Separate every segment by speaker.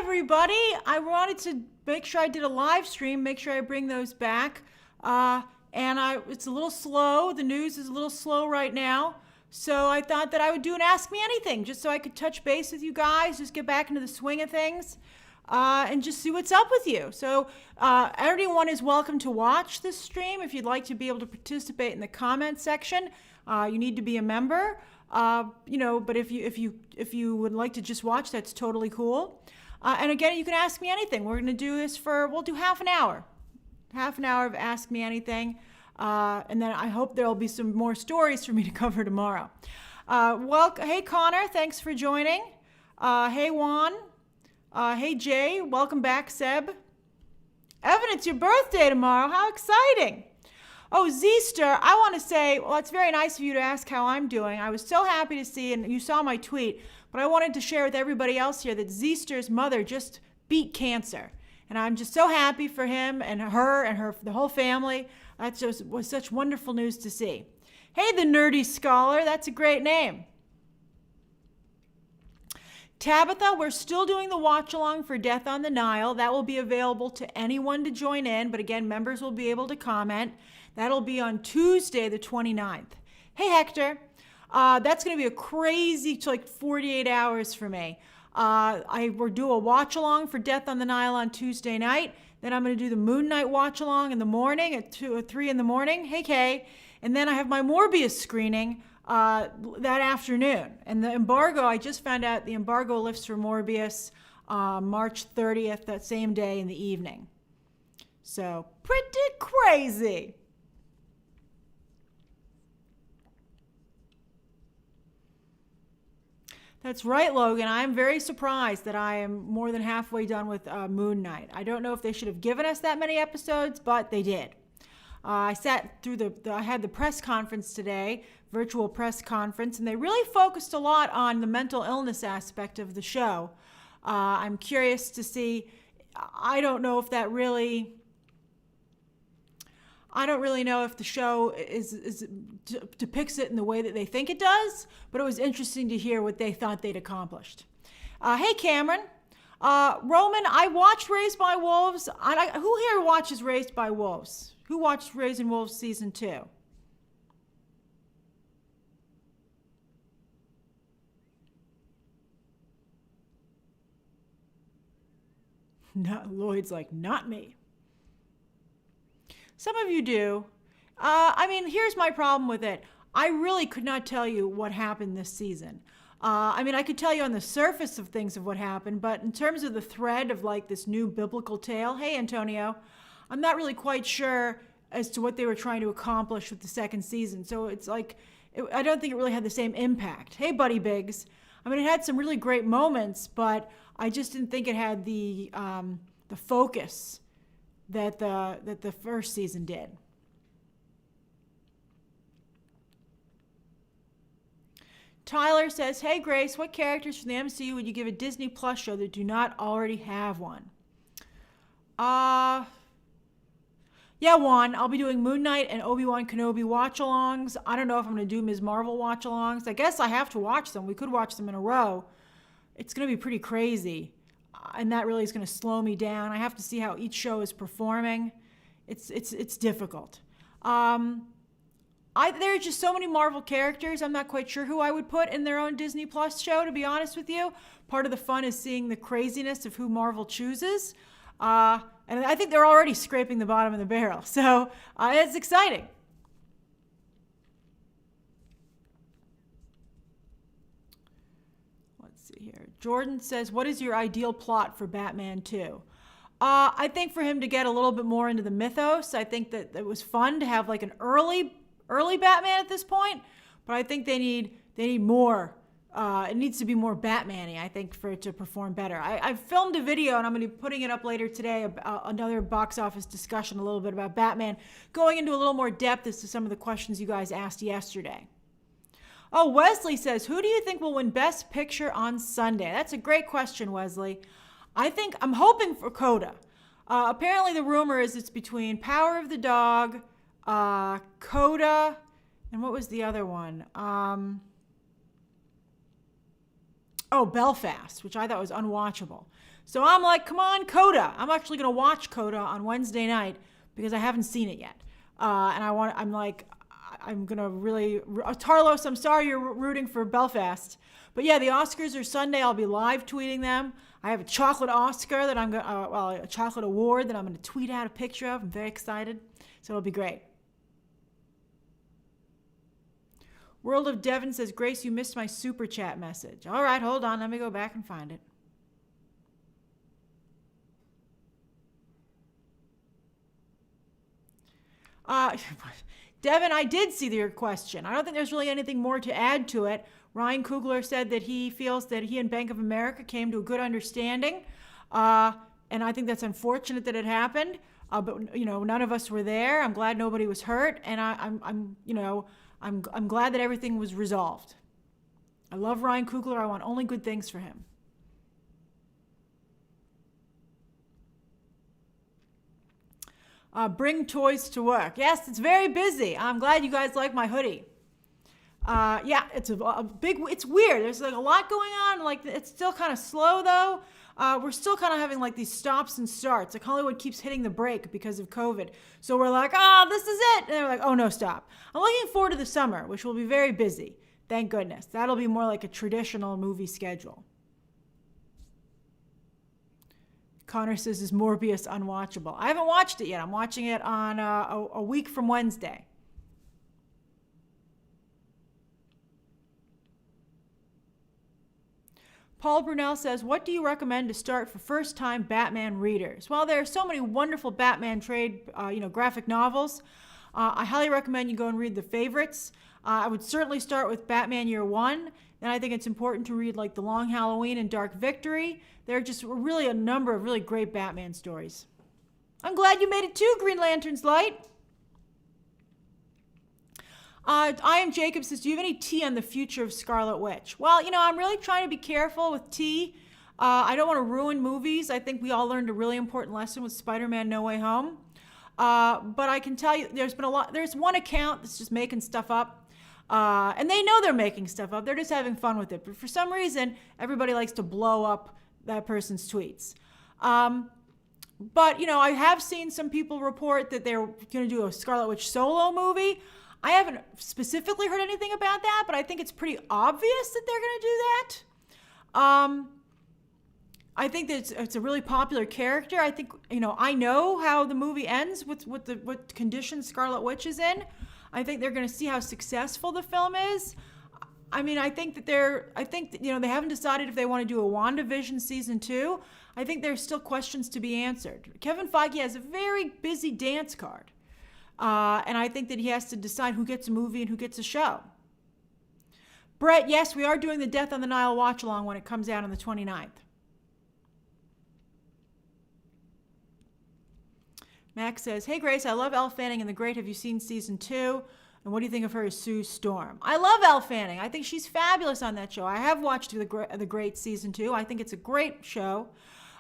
Speaker 1: everybody. I wanted to make sure I did a live stream, make sure I bring those back. It's a little slow. The news is a little slow right now. So I thought that I would do an Ask Me Anything just so I could touch base with you guys, just get back into the swing of things, and just see what's up with you. So everyone is welcome to watch this stream. If you'd like to be able to participate in the comment section, you need to be a member. But if you would like to just watch, that's totally cool. And again, you can ask me anything. We're going to do this we'll do half an hour of Ask Me Anything. And then I hope there'll be some more stories for me to cover tomorrow. Hey Connor, thanks for joining. Hey Juan. Hey Jay, welcome back Seb. Evan, it's your birthday tomorrow. How exciting. Oh, Zeester, I want to say, well, it's very nice of you to ask how I'm doing. I was so happy to see, and you saw my tweet, but I wanted to share with everybody else here that Zeester's mother just beat cancer. And I'm just so happy for him and the whole family. That just was such wonderful news to see. Hey, the Nerdy Scholar, that's a great name. Tabitha, we're still doing the watch-along for Death on the Nile. That will be available to anyone to join in, but again, members will be able to comment. That'll be on Tuesday, the 29th. Hey, Hector. That's going to be a crazy, 48 hours for me. I will do a watch-along for Death on the Nile on Tuesday night. Then I'm going to do the Moon Knight watch-along in the morning at 2 or 3 in the morning. Hey, Kay. And then I have my Morbius screening that afternoon. And the embargo, I just found out the embargo lifts for Morbius March 30th, that same day in the evening. So, pretty crazy. That's right, Logan. I'm very surprised that I am more than halfway done with Moon Knight. I don't know if they should have given us that many episodes, but they did. I sat through I had the press conference today, virtual press conference, and they really focused a lot on the mental illness aspect of the show. I'm curious to see, I don't know if the show depicts it in the way that they think it does, but it was interesting to hear what they thought they'd accomplished. Hey, Cameron. Roman, I watched Raised by Wolves. Who here watches Raised by Wolves? Who watched Raised Wolves Season 2? Lloyd's like, not me. Some of you do. Here's my problem with it. I really could not tell you what happened this season. I could tell you on the surface of things of what happened, but in terms of the thread of this new biblical tale, hey, Antonio, I'm not really quite sure as to what they were trying to accomplish with the second season. So it's I don't think it really had the same impact. Hey, Buddy Biggs. It had some really great moments, but I just didn't think it had the focus that the first season did. Tyler says, hey Grace, what characters from the MCU would you give a Disney Plus show that do not already have one? Yeah, Juan, I'll be doing Moon Knight and Obi-Wan Kenobi watch-alongs. I don't know if I'm going to do Ms. Marvel watch-alongs. I guess I have to watch them. We could watch them in a row. It's going to be pretty crazy. And that really is going to slow me down. I have to see how each show is performing. It's difficult. There are just so many Marvel characters. I'm not quite sure who I would put in their own Disney Plus show, to be honest with you. Part of the fun is seeing the craziness of who Marvel chooses. And I think they're already scraping the bottom of the barrel. So it's exciting. Here. Jordan says, what is your ideal plot for Batman 2? I think for him to get a little bit more into the mythos. I think that it was fun to have an early Batman at this point, but I think they need more. It needs to be more Batman-y, I think, for it to perform better. I've filmed a video, and I'm going to be putting it up later today, about another box office discussion, a little bit about Batman, going into a little more depth as to some of the questions you guys asked yesterday. Oh, Wesley says, who do you think will win Best Picture on Sunday? That's a great question, Wesley. I'm hoping for Coda. Apparently the rumor is it's between Power of the Dog, Coda, and what was the other one? Belfast, which I thought was unwatchable. So I'm like, come on, Coda. I'm actually going to watch Coda on Wednesday night because I haven't seen it yet. I'm going to really, Tarlos, I'm sorry you're rooting for Belfast. But yeah, the Oscars are Sunday. I'll be live tweeting them. I have a chocolate Oscar that I'm going to, a chocolate award that I'm going to tweet out a picture of. I'm very excited. So it'll be great. World of Devon says, Grace, you missed my super chat message. All right, hold on. Let me go back and find it. Devin, I did see your question. I don't think there's really anything more to add to it. Ryan Coogler said that he feels that he and Bank of America came to a good understanding. And I think that's unfortunate that it happened. But none of us were there. I'm glad nobody was hurt. And I'm glad that everything was resolved. I love Ryan Coogler. I want only good things for him. Bring toys to work. Yes, it's very busy. I'm glad you guys like my hoodie. Yeah, it's a big, it's weird. There's like a lot going on. Like it's still kind of slow though. We're still kind of having like these stops and starts. Like Hollywood keeps hitting the brake because of COVID. So we're like, oh, this is it. And they're like, oh no, stop. I'm looking forward to the summer, which will be very busy. Thank goodness. That'll be more like a traditional movie schedule. Connor says, is Morbius unwatchable? I haven't watched it yet. I'm watching it on a week from Wednesday. Paul Brunel says, what do you recommend to start for first-time Batman readers? Well, there are so many wonderful Batman trade, graphic novels. I highly recommend you go and read the favorites. I would certainly start with Batman Year One. Then I think it's important to read like The Long Halloween and Dark Victory. There are just really a number of really great Batman stories. I'm glad you made it too, Green Lantern's Light. I am Jacob says, do you have any tea on the future of Scarlet Witch? Well, I'm really trying to be careful with tea. I don't want to ruin movies. I think we all learned a really important lesson with Spider-Man No Way Home. But I can tell you there's one account that's just making stuff up. And they know they're making stuff up. They're just having fun with it. But for some reason, everybody likes to blow up that person's tweets. But, I have seen some people report that they're going to do a Scarlet Witch solo movie. I haven't specifically heard anything about that, but I think it's pretty obvious that they're going to do that. I think that it's a really popular character. I think, I know how the movie ends with what conditions Scarlet Witch is in. I think they're going to see how successful the film is. I mean, I think that they haven't decided if they want to do a WandaVision season 2. I think there's still questions to be answered. Kevin Feige has a very busy dance card. And I think that he has to decide who gets a movie and who gets a show. Brett, yes, we are doing the Death on the Nile watch-along when it comes out on the 29th. Max says, hey, Grace, I love Elle Fanning in The Great. Have you seen season 2? And what do you think of her as Sue Storm? I love Elle Fanning. I think she's fabulous on that show. I have watched The Great season 2. I think it's a great show.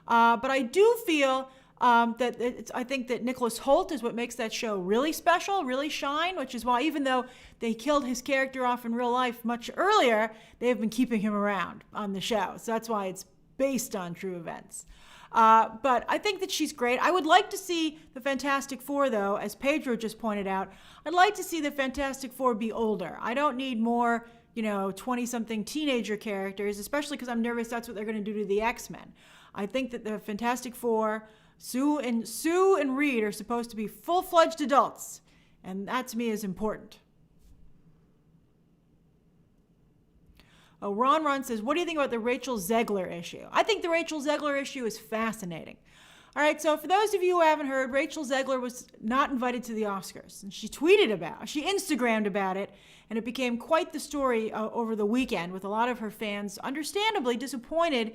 Speaker 1: But I do feel I think that Nicholas Hoult is what makes that show really special, really shine, which is why even though they killed his character off in real life much earlier, they've been keeping him around on the show. So that's why it's based on true events. But I think that she's great. I would like to see the Fantastic Four, though, as Pedro just pointed out. I'd like to see the Fantastic Four be older. I don't need more, 20-something teenager characters, especially because I'm nervous that's what they're going to do to the X-Men. I think that the Fantastic Four, Sue and Reed are supposed to be full-fledged adults, and that to me is important. Ron says, what do you think about the Rachel Zegler issue? I think the Rachel Zegler issue is fascinating. All right, so for those of you who haven't heard, Rachel Zegler was not invited to the Oscars. And she Instagrammed about it, and it became quite the story over the weekend with a lot of her fans understandably disappointed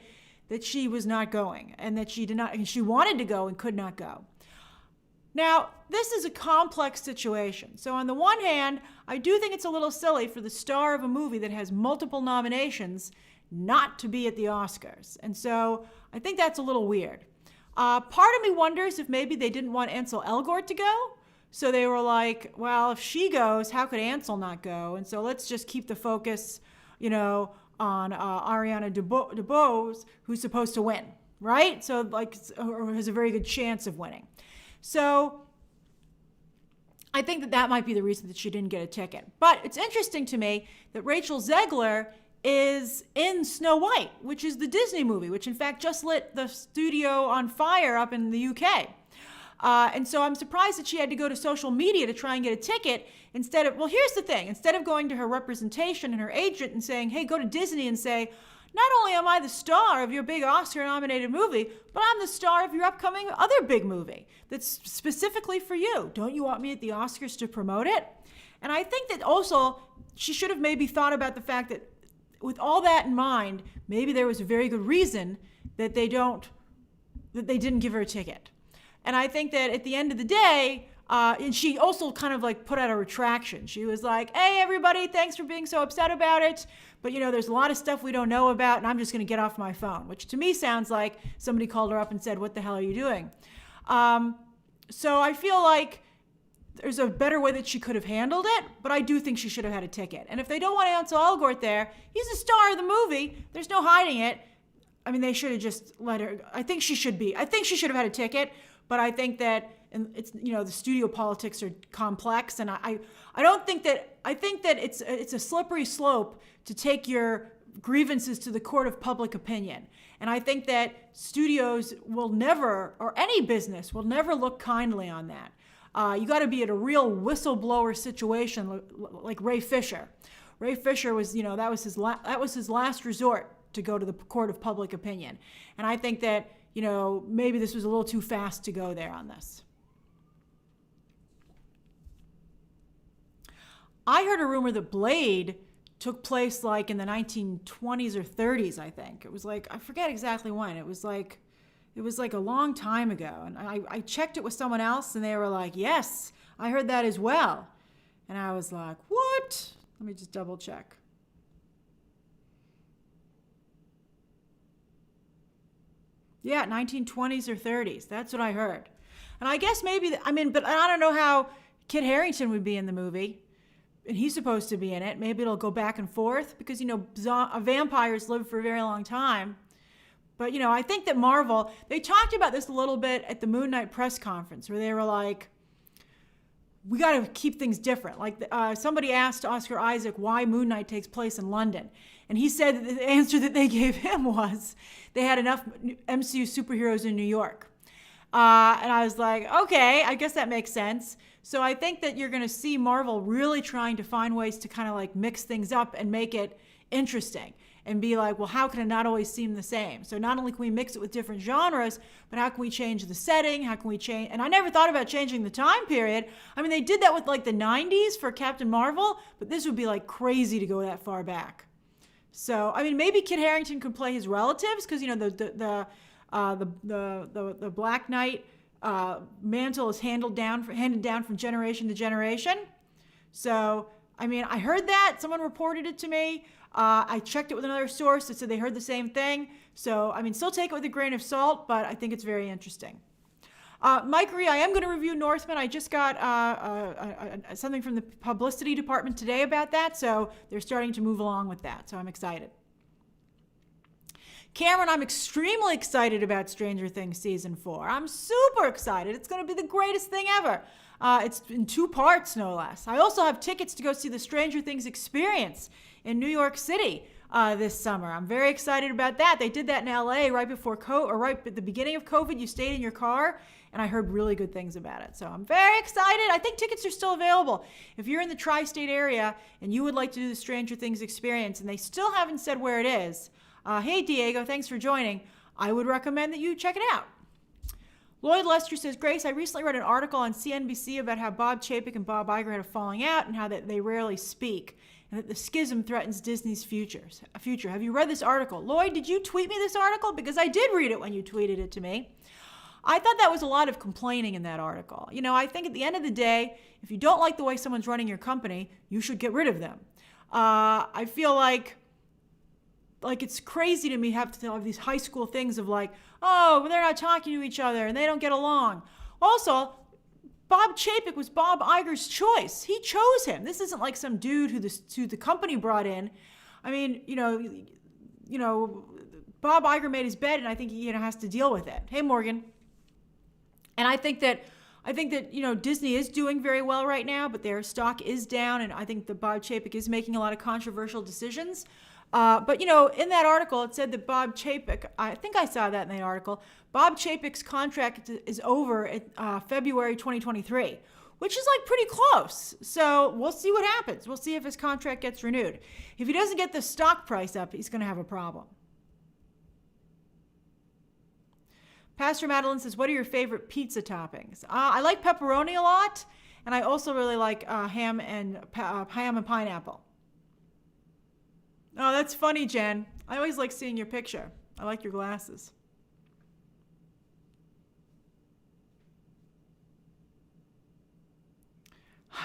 Speaker 1: that she was not going and that she wanted to go and could not go. Now, this is a complex situation. So on the one hand, I do think it's a little silly for the star of a movie that has multiple nominations not to be at the Oscars. And so I think that's a little weird. Part of me wonders if maybe they didn't want Ansel Elgort to go. So they were like, well, if she goes, how could Ansel not go? And so let's just keep the focus, on Ariana DeBose, who's supposed to win. right? So like, or has a very good chance of winning. So I think that that might be the reason that she didn't get a ticket. But it's interesting to me that Rachel Zegler is in Snow White, which is the Disney movie, which in fact just lit the studio on fire up in the UK. And so I'm surprised that she had to go to social media to try and get a ticket instead of, well, here's the thing. Instead of going to her representation and her agent and saying, hey, go to Disney and say, not only am I the star of your big Oscar-nominated movie, but I'm the star of your upcoming other big movie that's specifically for you. Don't you want me at the Oscars to promote it? And I think that also she should have maybe thought about the fact that with all that in mind, maybe there was a very good reason that they didn't give her a ticket. And I think that at the end of the day, and she also kind of like put out a retraction. She was like, hey, everybody, thanks for being so upset about it. But, you know, there's a lot of stuff we don't know about, and I'm just going to get off my phone, which to me sounds like somebody called her up and said, what the hell are you doing? So I feel like there's a better way that she could have handled it, but I do think she should have had a ticket. And if they don't want Ansel Elgort there, he's the star of the movie. There's no hiding it. I mean, they should have just let her. I think she should have had a ticket, but I think that it's, you know, the studio politics are complex, and I think that it's a slippery slope to take your grievances to the court of public opinion. And I think that studios will never, or any business will never look kindly on that. You got to be at a real whistleblower situation like Ray Fisher. Ray Fisher was, you know, that was his last resort to go to the court of public opinion. And I think that, you know, maybe this was a little too fast to go there on this. I heard a rumor that Blade took place like in the 1920s or 30s, I think. It was like, I forget exactly when. It was like a long time ago. And I checked it with someone else, and they were like, yes, I heard that as well. And I was like, what? Let me just double check. Yeah, 1920s or 30s. That's what I heard. And I guess maybe, but I don't know how Kit Harington would be in the movie. And he's supposed to be in it. Maybe it'll go back and forth because, you know, vampires live for a very long time. But, you know, I think that Marvel, they talked about this a little bit at the Moon Knight press conference where they were like, we got to keep things different. Like somebody asked Oscar Isaac why Moon Knight takes place in London. And he said that the answer that they gave him was they had enough MCU superheroes in New York. And I was like, okay, I guess that makes sense. So I think that you're going to see Marvel really trying to find ways to kind of like mix things up and make it interesting and be like, well, how can it not always seem the same? So not only can we mix it with different genres, but how can we change the setting? How can we change? And I never thought about changing the time period. I mean, they did that with like the 90s for Captain Marvel, but this would be like crazy to go that far back. So, I mean, maybe Kit Harington could play his relatives because, you know, the Black Knight mantle is handed down from generation to generation. So, I mean, I heard that. Someone reported it to me. I checked it with another source that said they heard the same thing. So, I mean, still take it with a grain of salt, but I think it's very interesting. Mike Ree, I am going to review Northman. I just got something from the publicity department today about that, so they're starting to move along with that, so I'm excited. Cameron, I'm extremely excited about Stranger Things Season 4. I'm super excited. It's going to be the greatest thing ever. It's in 2 parts, no less. I also have tickets to go see the Stranger Things Experience in New York City this summer. I'm very excited about that. They did that in LA right before right at the beginning of COVID. You stayed in your car, and I heard really good things about it. So I'm very excited. I think tickets are still available. If you're in the tri-state area and you would like to do the Stranger Things Experience, and they still haven't said where it is, hey, Diego, thanks for joining. I would recommend that you check it out. Lloyd Lester says, Grace, I recently read an article on CNBC about how Bob Chapek and Bob Iger had a falling out and how that they rarely speak, and that the schism threatens Disney's future. Have you read this article? Lloyd, did you tweet me this article? Because I did read it when you tweeted it to me. I thought that was a lot of complaining in that article. You know, I think at the end of the day, if you don't like the way someone's running your company, you should get rid of them. I feel like it's crazy to me have to have these high school things of like, oh, they're not talking to each other and they don't get along. Also, Bob Chapek was Bob Iger's choice. He chose him. This isn't like some dude who the company brought in. I mean, you know, Bob Iger made his bed, and I think he has to deal with it. Hey, Morgan. And I think that Disney is doing very well right now, but their stock is down, and I think that Bob Chapek is making a lot of controversial decisions. But in that article, it said that Bob Chapek, I think I saw that in the article, Bob Chapek's contract is over at February 2023, which is like pretty close. So we'll see what happens. We'll see if his contract gets renewed. If he doesn't get the stock price up, he's going to have a problem. Pastor Madeline says, what are your favorite pizza toppings? I like pepperoni a lot, and I also really like ham and pineapple. Oh, that's funny, Jen. I always like seeing your picture. I like your glasses.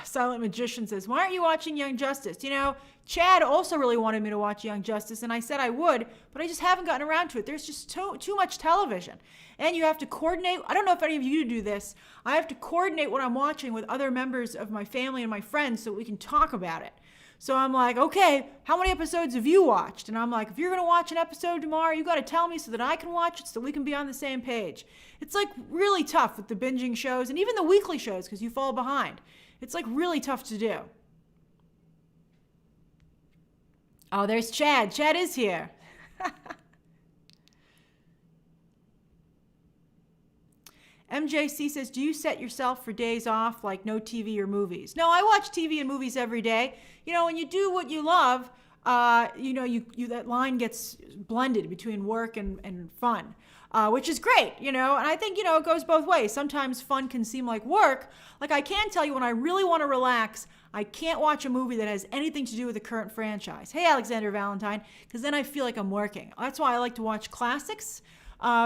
Speaker 1: Silent Magician says, why aren't you watching Young Justice? Chad also really wanted me to watch Young Justice, and I said I would, but I just haven't gotten around to it. There's just too much television. And you have to coordinate. I don't know if any of you do this. I have to coordinate what I'm watching with other members of my family and my friends so we can talk about it. So I'm like, okay, how many episodes have you watched? And I'm like, if you're going to watch an episode tomorrow, you got to tell me so that I can watch it so we can be on the same page. It's like really tough with the binging shows and even the weekly shows because you fall behind. It's like really tough to do. Oh, there's Chad. Chad is here. MJC says, do you set yourself for days off, like no TV or movies? No, I watch TV and movies every day. When you do what you love, that line gets blended between work and fun, which is great, and I think, it goes both ways. Sometimes fun can seem like work. Like I can tell you when I really want to relax, I can't watch a movie that has anything to do with the current franchise. Hey, Alexander Valentine, because then I feel like I'm working. That's why I like to watch classics,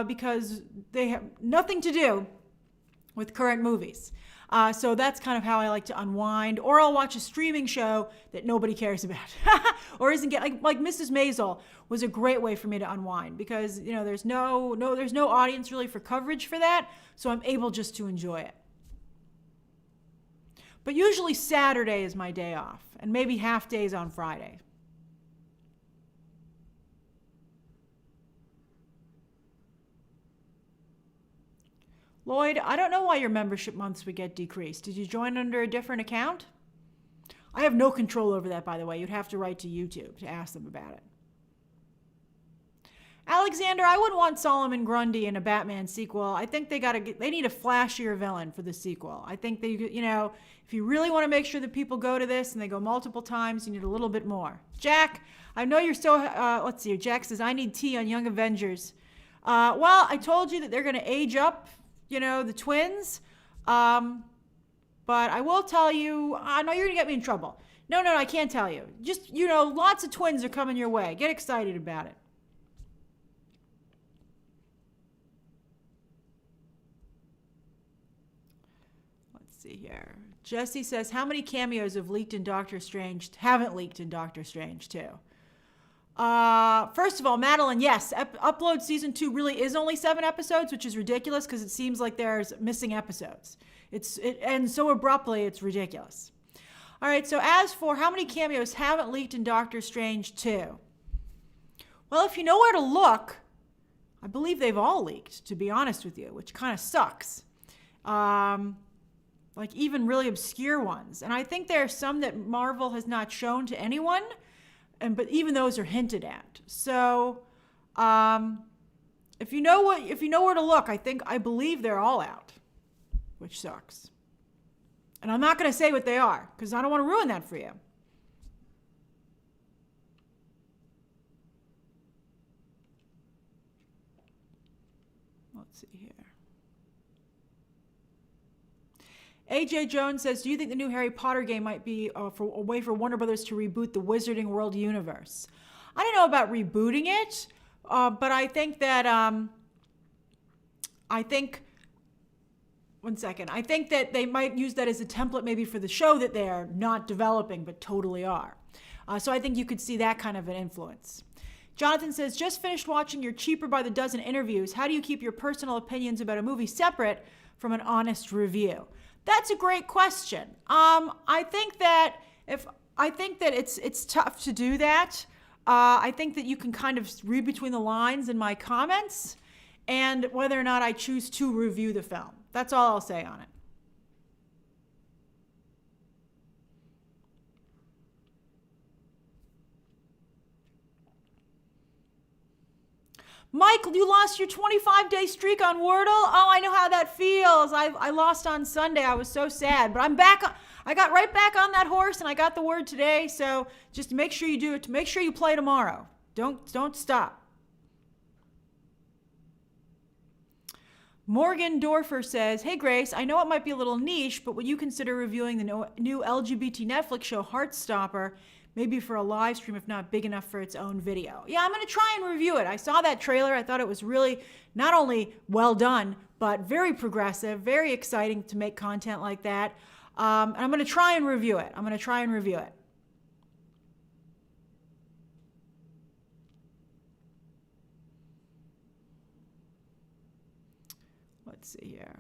Speaker 1: because they have nothing to do with current movies. So that's kind of how I like to unwind. Or I'll watch a streaming show that nobody cares about, or isn't like Mrs. Maisel was a great way for me to unwind because there's no audience really for coverage for that, so I'm able just to enjoy it. But usually Saturday is my day off, and maybe half days on Friday. Lloyd, I don't know why your membership months would get decreased. Did you join under a different account? I have no control over that, by the way. You'd have to write to YouTube to ask them about it. Alexander, I wouldn't want Solomon Grundy in a Batman sequel. I think they need a flashier villain for the sequel. I think if you really want to make sure that people go to this and they go multiple times, you need a little bit more. Jack, I know you're still, let's see here. Jack says, I need tea on Young Avengers. Well, I told you that they're going to age up, the twins. But I will tell you, I know you're going to get me in trouble. No, I can't tell you. Just, lots of twins are coming your way. Get excited about it. See here. Jesse says, how many cameos have leaked in Doctor Strange, haven't leaked in Doctor Strange 2? First of all, Madeline, yes, Upload Season 2 really is only 7 episodes, which is ridiculous because it seems like there's missing episodes. It ends so abruptly, it's ridiculous. All right, so as for how many cameos haven't leaked in Doctor Strange 2? Well, if you know where to look, I believe they've all leaked, to be honest with you, which kind of sucks. Like even really obscure ones. And I think there are some that Marvel has not shown to anyone, but even those are hinted at. So if you know where to look, I believe they're all out, which sucks. And I'm not going to say what they are because I don't want to ruin that for you. Let's see here. AJ Jones says, do you think the new Harry Potter game might be a way for Warner Brothers to reboot the Wizarding World universe? I don't know about rebooting it, but I think that, one second. I think that they might use that as a template maybe for the show that they are not developing, but totally are. So I think you could see that kind of an influence. Jonathan says, just finished watching your cheaper by the dozen interviews. How do you keep your personal opinions about a movie separate from an honest review? That's a great question. I think that it's tough to do that. I think that you can kind of read between the lines in my comments and whether or not I choose to review the film. That's all I'll say on it. Mike, you lost your 25-day streak on Wordle? Oh, I know how that feels. I lost on Sunday. I was so sad. But I'm back. I got right back on that horse, and I got the word today. So just make sure you do it. Make sure you play tomorrow. Don't stop. Morgan Dorfer says, hey, Grace, I know it might be a little niche, but would you consider reviewing the new LGBT Netflix show Heartstopper, maybe for a live stream, if not big enough for its own video? Yeah, I'm going to try and review it. I saw that trailer. I thought it was really not only well done, but very progressive, very exciting to make content like that. And I'm going to try and review it. Let's see here.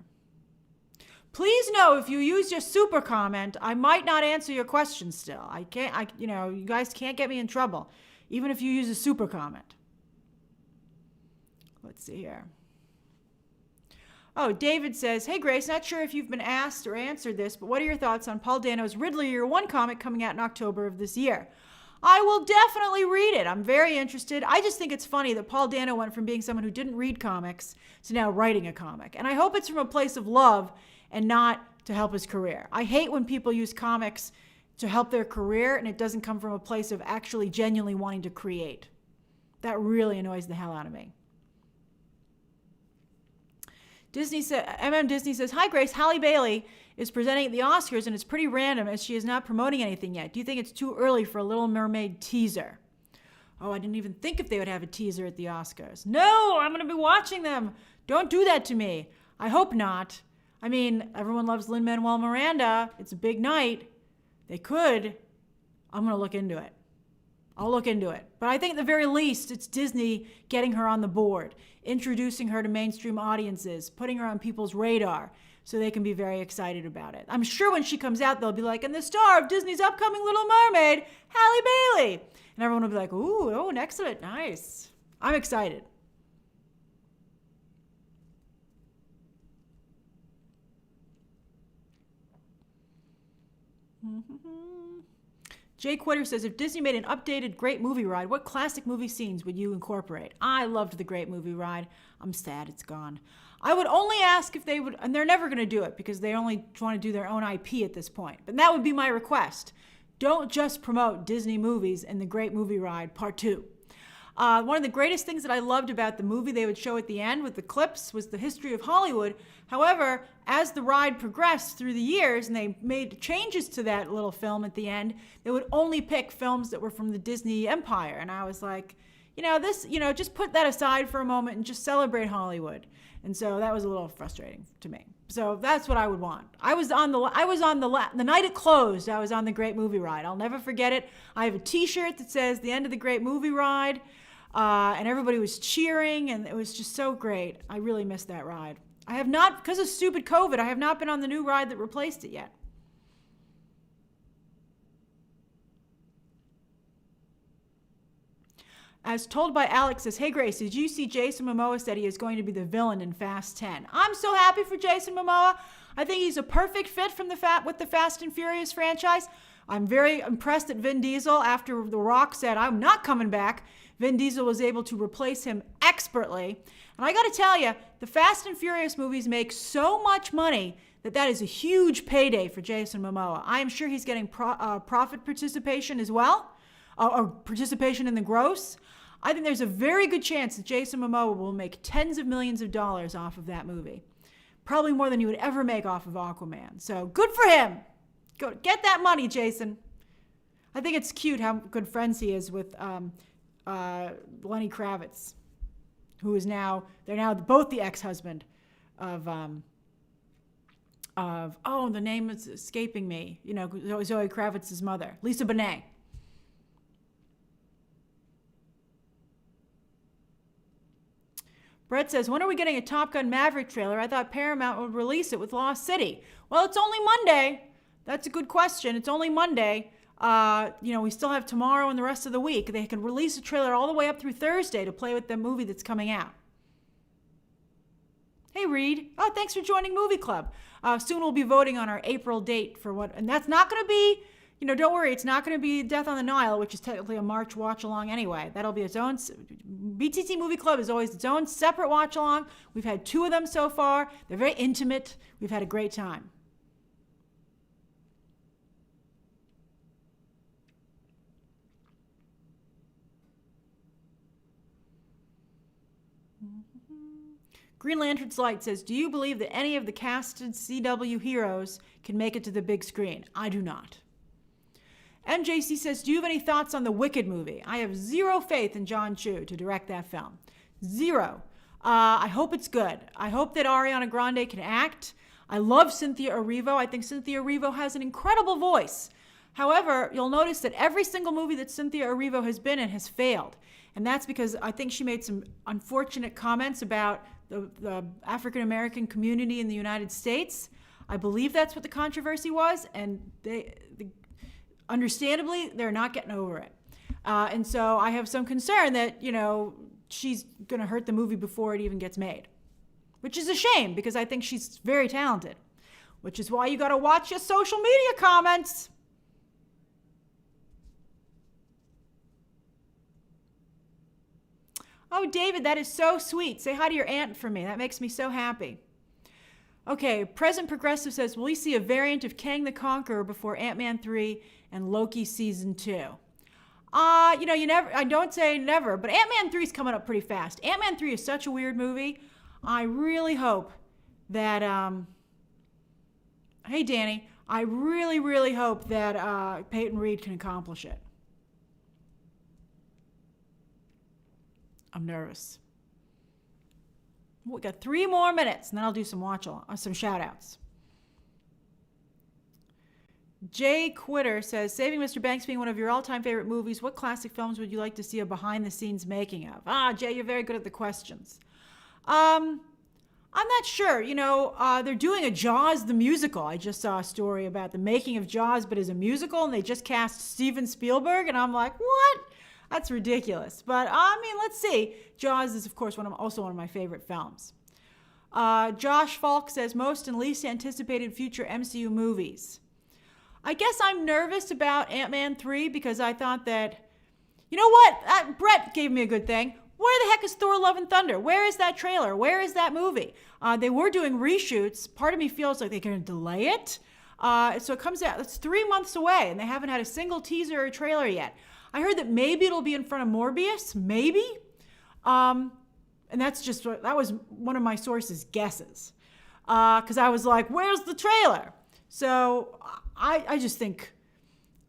Speaker 1: Please know if you use your super comment, I might not answer your question still. You guys can't get me in trouble, even if you use a super comment. Let's see here. Oh, David says, hey, Grace, not sure if you've been asked or answered this, but what are your thoughts on Paul Dano's Riddler Year 1 comic coming out in October of this year? I will definitely read it. I'm very interested. I just think it's funny that Paul Dano went from being someone who didn't read comics to now writing a comic. And I hope it's from a place of love and not to help his career. I hate when people use comics to help their career and it doesn't come from a place of actually genuinely wanting to create. That really annoys the hell out of me. Disney says, hi, Grace, Halle Bailey is presenting at the Oscars and it's pretty random as she is not promoting anything yet. Do you think it's too early for a Little Mermaid teaser? Oh, I didn't even think if they would have a teaser at the Oscars. No, I'm going to be watching them. Don't do that to me. I hope not. I mean, everyone loves Lin-Manuel Miranda. It's a big night. They could. I'm going to look into it. I'll look into it. But I think at the very least, it's Disney getting her on the board, introducing her to mainstream audiences, putting her on people's radar so they can be very excited about it. I'm sure when she comes out, they'll be like, and the star of Disney's upcoming Little Mermaid, Halle Bailey. And everyone will be like, ooh, oh, excellent, nice. I'm excited. Jay Quitter says, if Disney made an updated Great Movie Ride, what classic movie scenes would you incorporate? I loved the Great Movie Ride. I'm sad it's gone. I would only ask if they would, and they're never going to do it because they only want to do their own IP at this point. But that would be my request. Don't just promote Disney movies in the Great Movie Ride Part 2. One of the greatest things that I loved about the movie they would show at the end with the clips was the history of Hollywood. However, as the ride progressed through the years and they made changes to that little film at the end, they would only pick films that were from the Disney empire. And I was like, just put that aside for a moment and just celebrate Hollywood. And so that was a little frustrating to me. So that's what I would want. The night it closed, I was on the Great Movie Ride. I'll never forget it. I have a t-shirt that says the end of the Great Movie Ride. And everybody was cheering and it was just so great. I really missed that ride. I have not, because of stupid COVID, I have not been on the new ride that replaced it yet. As told by Alex says, hey Grace, did you see Jason Momoa said he is going to be the villain in Fast 10? I'm so happy for Jason Momoa. I think he's a perfect fit with the Fast and Furious franchise. I'm very impressed that Vin Diesel, after The Rock said, I'm not coming back, Vin Diesel was able to replace him expertly. And I got to tell you, the Fast and Furious movies make so much money that is a huge payday for Jason Momoa. I am sure he's getting profit participation as well, or participation in the gross. I think there's a very good chance that Jason Momoa will make tens of millions of dollars off of that movie. Probably more than he would ever make off of Aquaman. So good for him. Go get that money, Jason. I think it's cute how good friends he is with Lenny Kravitz, who is they're now both the ex-husband of the name is escaping me. Zoe Kravitz's mother, Lisa Bonet. Brett says, when are we getting a Top Gun Maverick trailer? I thought Paramount would release it with Lost City. Well, it's only Monday. That's a good question. It's only Monday. We still have tomorrow and the rest of the week. They can release a trailer all the way up through Thursday to play with the movie that's coming out. Hey, Reed. Oh, thanks for joining Movie Club. Soon we'll be voting on our April date for what, and that's not going to be, don't worry, it's not going to be Death on the Nile, which is technically a March watch-along anyway. That'll be its own, BTT Movie Club is always its own separate watch-along. We've had 2 of them so far. They're very intimate. We've had a great time. Green Lantern's Light says, do you believe that any of the casted CW heroes can make it to the big screen? I do not. MJC says, do you have any thoughts on the Wicked movie? I have zero faith in John Chu to direct that film. Zero. I hope it's good. I hope that Ariana Grande can act. I love Cynthia Erivo. I think Cynthia Erivo has an incredible voice. However, you'll notice that every single movie that Cynthia Erivo has been in has failed. And that's because I think she made some unfortunate comments about the African-American community in the United States. I believe that's what the controversy was, and understandably, they're not getting over it. And so I have some concern that, she's going to hurt the movie before it even gets made, which is a shame because I think she's very talented, which is why you got to watch your social media comments. Oh, David, that is so sweet. Say hi to your aunt for me. That makes me so happy. Okay, Present Progressive says, will we see a variant of Kang the Conqueror before Ant-Man 3 and Loki Season 2? I don't say never, but Ant-Man 3 is coming up pretty fast. Ant-Man 3 is such a weird movie. I really hope that, hey, Danny, I really, really hope that Peyton Reed can accomplish it. I'm nervous. We got 3 more minutes, and then I'll do some some shout-outs. Jay Quitter says, Saving Mr. Banks being one of your all-time favorite movies, what classic films would you like to see a behind-the-scenes making of? Jay, you're very good at the questions. I'm not sure. They're doing a Jaws the musical. I just saw a story about the making of Jaws, but as a musical, and they just cast Steven Spielberg, and I'm like, what? That's ridiculous. But, let's see. Jaws is, of course, also one of my favorite films. Josh Falk says, most and least anticipated future MCU movies. I guess I'm nervous about Ant-Man 3 because I thought that, Brett gave me a good thing. Where the heck is Thor Love and Thunder? Where is that trailer? Where is that movie? They were doing reshoots. Part of me feels like they're going to delay it. So it comes out, it's 3 months away, and they haven't had a single teaser or trailer yet. I heard that maybe it'll be in front of Morbius, maybe. And that was one of my sources' guesses. Because I was like, where's the trailer? So I just think,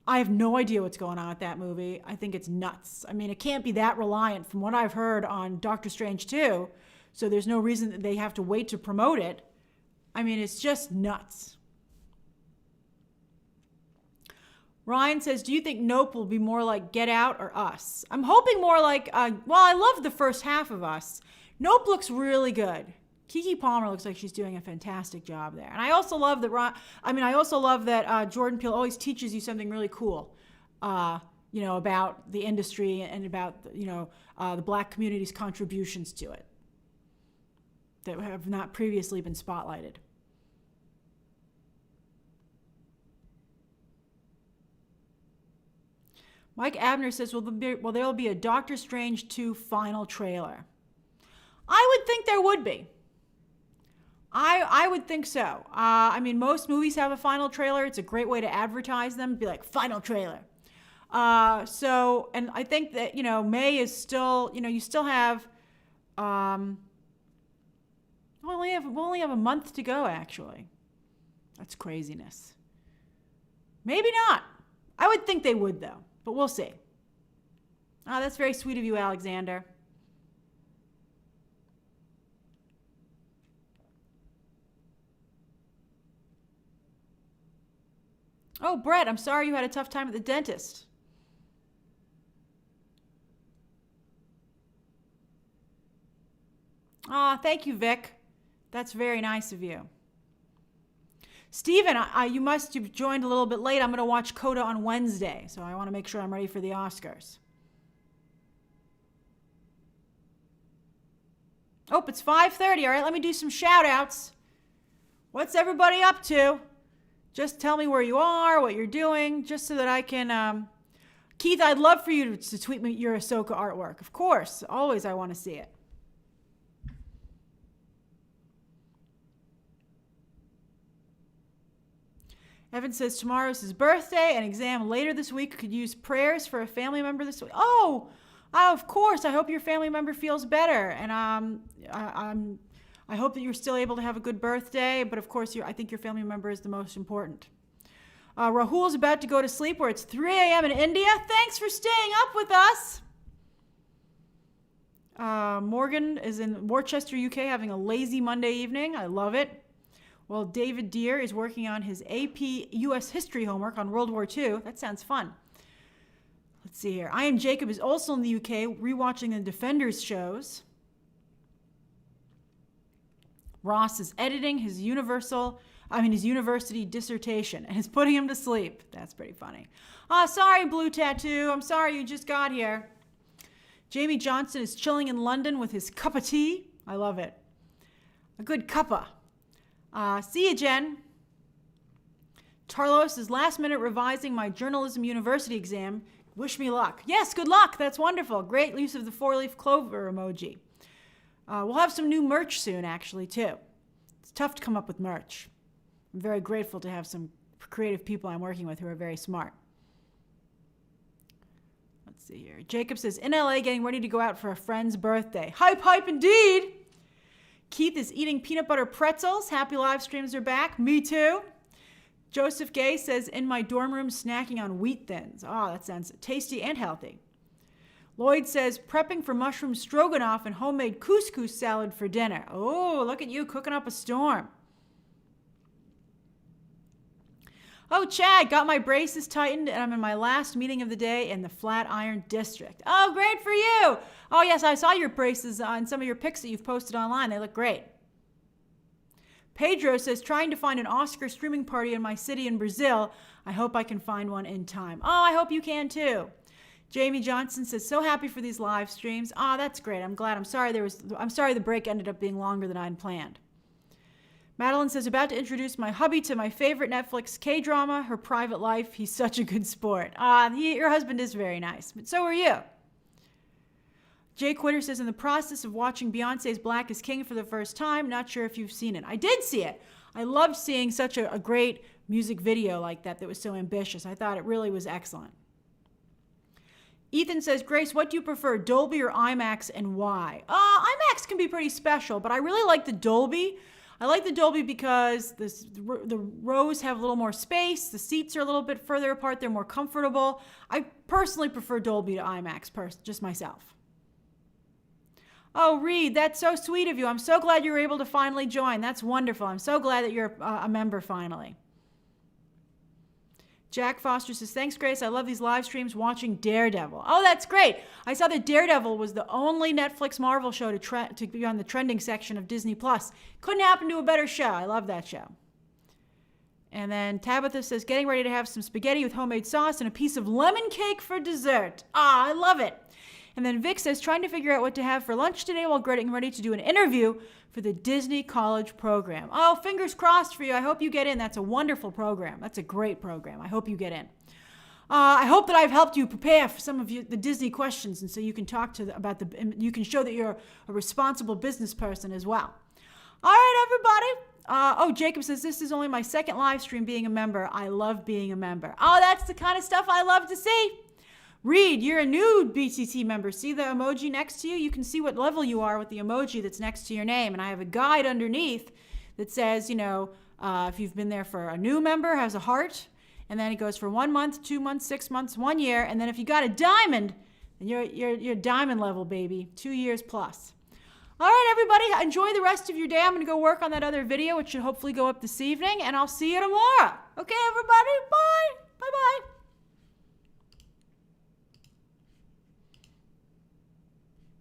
Speaker 1: I have no idea what's going on with that movie. I think it's nuts. It can't be that reliant from what I've heard on Doctor Strange 2. So there's no reason that they have to wait to promote it. It's just nuts. Ryan says, do you think Nope will be more like Get Out or Us? I'm hoping more like, I love the first half of Us. Nope looks really good. Keke Palmer looks like she's doing a fantastic job there. And I also love that Jordan Peele always teaches you something really cool, about the industry and about, the Black community's contributions to it that have not previously been spotlighted. Mike Abner says, there'll be a Doctor Strange 2 final trailer. I would think there would be. I would think so. Most movies have a final trailer. It's a great way to advertise them. Be like, final trailer. And I think that, May is still, you still have, we'll only have a month to go, actually. That's craziness. Maybe not. I would think they would, though. But we'll see. That's very sweet of you, Alexander. Oh, Brett, I'm sorry you had a tough time at the dentist. Thank you, Vic. That's very nice of you. Steven, you must have joined a little bit late. I'm going to watch Coda on Wednesday, so I want to make sure I'm ready for the Oscars. Oh, it's 5:30. All right, let me do some shout-outs. What's everybody up to? Just tell me where you are, what you're doing, just so that I can... Keith, I'd love for you to tweet me your Ahsoka artwork. Of course. Always I want to see it. Evan says tomorrow's his birthday. An exam later this week. Could use prayers for a family member this week. Oh, of course. I hope your family member feels better. And I hope that you're still able to have a good birthday. But of course, I think your family member is the most important. Rahul's about to go to sleep where it's 3 a.m. in India. Thanks for staying up with us. Morgan is in Worcester, UK, having a lazy Monday evening. I love it. Well, David Deere is working on his AP U.S. history homework on World War II. That sounds fun. Let's see here. I Am Jacob is also in the UK, rewatching the Defenders shows. Ross is editing his university dissertation and is putting him to sleep. That's pretty funny. Sorry, Blue Tattoo. I'm sorry you just got here. Jamie Johnson is chilling in London with his cup of tea. I love it. A good cuppa. See you, Jen. Tarlos is last minute revising my journalism university exam. Wish me luck. Yes, good luck. That's wonderful. Great use of the 4-leaf clover emoji. We'll have some new merch soon, actually, too. It's tough to come up with merch. I'm very grateful to have some creative people I'm working with who are very smart. Let's see here. Jacob says, in LA, getting ready to go out for a friend's birthday. Hype, hype indeed. Keith is eating peanut butter pretzels. Happy live streams are back. Me too. Joseph Gay says, in my dorm room, snacking on wheat thins. Oh, that sounds tasty and healthy. Lloyd says, prepping for mushroom stroganoff and homemade couscous salad for dinner. Oh, look at you cooking up a storm. Oh, Chad, got my braces tightened and I'm in my last meeting of the day in the Flatiron District. Oh, great for you. Oh, yes, I saw your braces on some of your pics that you've posted online. They look great. Pedro says, trying to find an Oscar streaming party in my city in Brazil. I hope I can find one in time. Oh, I hope you can too. Jamie Johnson says, so happy for these live streams. Oh, that's great. I'm glad. I'm sorry the break ended up being longer than I'd planned. Madeline says, about to introduce my hubby to my favorite Netflix K-drama, Her Private Life. He's such a good sport. Your husband is very nice, but so are you. Jay Quitter says, in the process of watching Beyonce's Black is King for the first time, not sure if you've seen it. I did see it. I loved seeing such a great music video like that was so ambitious. I thought it really was excellent. Ethan says, Grace, what do you prefer, Dolby or Imax, and why? Imax can be pretty special, but I really like the Dolby. I like the Dolby because the rows have a little more space. The seats are a little bit further apart. They're more comfortable. I personally prefer Dolby to Imax, just myself. Oh, Reed, that's so sweet of you. I'm so glad you were able to finally join. That's wonderful. I'm so glad that you're a member finally. Jack Foster says, thanks, Grace. I love these live streams watching Daredevil. Oh, that's great. I saw that Daredevil was the only Netflix Marvel show to be on the trending section of Disney+. Couldn't happen to a better show. I love that show. And then Tabitha says, getting ready to have some spaghetti with homemade sauce and a piece of lemon cake for dessert. I love it. And then Vic says, trying to figure out what to have for lunch today while getting ready to do an interview for the Disney College program. Oh, fingers crossed for you. I hope you get in. That's a wonderful program. That's a great program. I hope you get in. I hope that I've helped you prepare for some of the Disney questions, and so you can talk you can show that you're a responsible business person as well. All right, everybody. Jacob says, this is only my second live stream being a member. I love being a member. Oh, that's the kind of stuff I love to see. Reed, you're a new BCC member. See the emoji next to you? You can see what level you are with the emoji that's next to your name. And I have a guide underneath that says, if you've been there for a new member, has a heart. And then it goes for 1 month, 2 months, 6 months, 1 year. And then if you got a diamond, then you're diamond level, baby. 2 years plus. All right, everybody, enjoy the rest of your day. I'm going to go work on that other video, which should hopefully go up this evening. And I'll see you tomorrow. Okay, everybody? Bye.